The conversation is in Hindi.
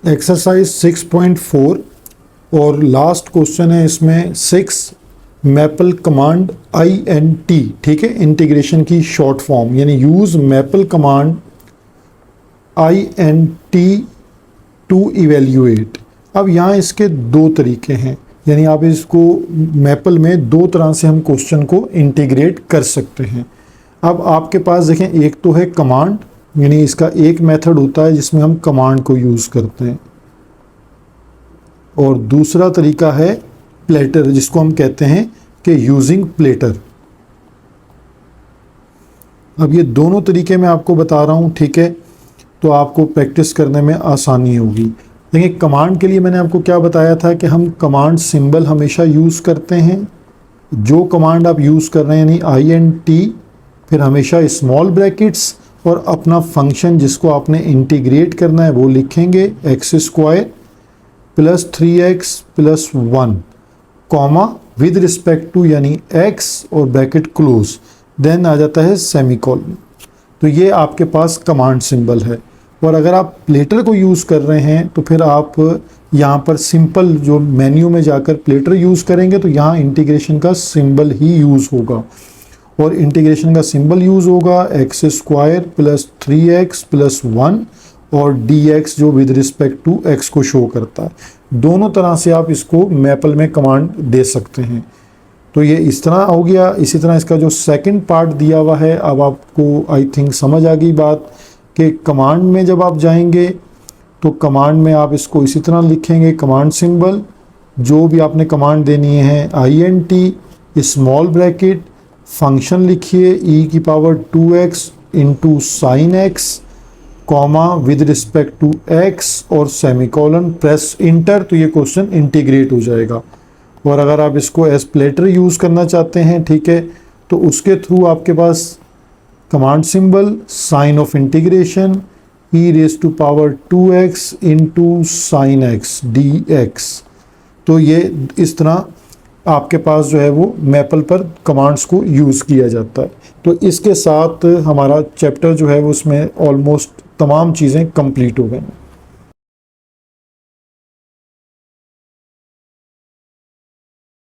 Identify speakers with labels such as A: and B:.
A: एक्सरसाइज 6.4 और लास्ट क्वेश्चन है इसमें 6 मैपल कमांड INT, ठीक है, इंटीग्रेशन की शॉर्ट फॉर्म, यानी use Maple command INT to evaluate. अब यहाँ इसके दो तरीके हैं, यानी आप इसको मैपल में दो तरह से हम क्वेश्चन को इंटीग्रेट कर सकते हैं। अब आपके पास देखें, एक तो है कमांड, यानी इसका एक मेथड होता है जिसमें हम कमांड को यूज़ करते हैं, और दूसरा तरीका है प्लेटर, जिसको हम कहते हैं कि यूजिंग प्लेटर। अब ये दोनों तरीके मैं आपको बता रहा हूँ, ठीक है, तो आपको प्रैक्टिस करने में आसानी होगी। देखिए, कमांड के लिए मैंने आपको क्या बताया था कि हम कमांड सिंबल हमेशा यूज़ करते हैं। जो कमांड आप यूज़ कर रहे हैं यानी INT, फिर हमेशा स्मॉल ब्रैकेट्स और अपना फंक्शन जिसको आपने इंटीग्रेट करना है वो लिखेंगे, x² + 3x + 1 comma with respect to, यानी x और ब्रैकेट क्लोज, देन आ जाता है सेमीकोलन। तो ये आपके पास कमांड सिंबल है। और अगर आप प्लेटर को यूज़ कर रहे हैं तो फिर आप यहाँ पर सिंपल जो मेन्यू में जाकर प्लेटर यूज़ करेंगे तो यहाँ इंटीग्रेशन का सिंबल ही यूज़ होगा, और इंटीग्रेशन का सिंबल यूज़ होगा x² + 3x + 1 और dx जो विद रिस्पेक्ट टू x को शो करता है। दोनों तरह से आप इसको मैपल में कमांड दे सकते हैं। तो ये इस तरह हो गया। इसी तरह इसका जो सेकंड पार्ट दिया हुआ है, अब आपको आई थिंक समझ आ गई बात कि कमांड में जब आप जाएंगे तो कमांड में आप इसको इसी तरह लिखेंगे, कमांड सिंबल, जो भी आपने कमांड देनी है INT स्मॉल ब्रैकेट, फंक्शन लिखिए e⁻²x * sin x comma with respect to x और सेमीकोलन, प्रेस इंटर, तो ये क्वेश्चन इंटीग्रेट हो जाएगा। और अगर आप इसको एज प्लेटर यूज़ करना चाहते हैं, ठीक है, तो उसके थ्रू आपके पास command symbol, sign of integration e⁻²x * sin x dx। तो ये इस तरह आपके पास जो है वो मैपल पर कमांड्स को यूज़ किया जाता है। तो इसके साथ हमारा चैप्टर जो है वो उसमें ऑलमोस्ट तमाम चीज़ें कंप्लीट हो गई।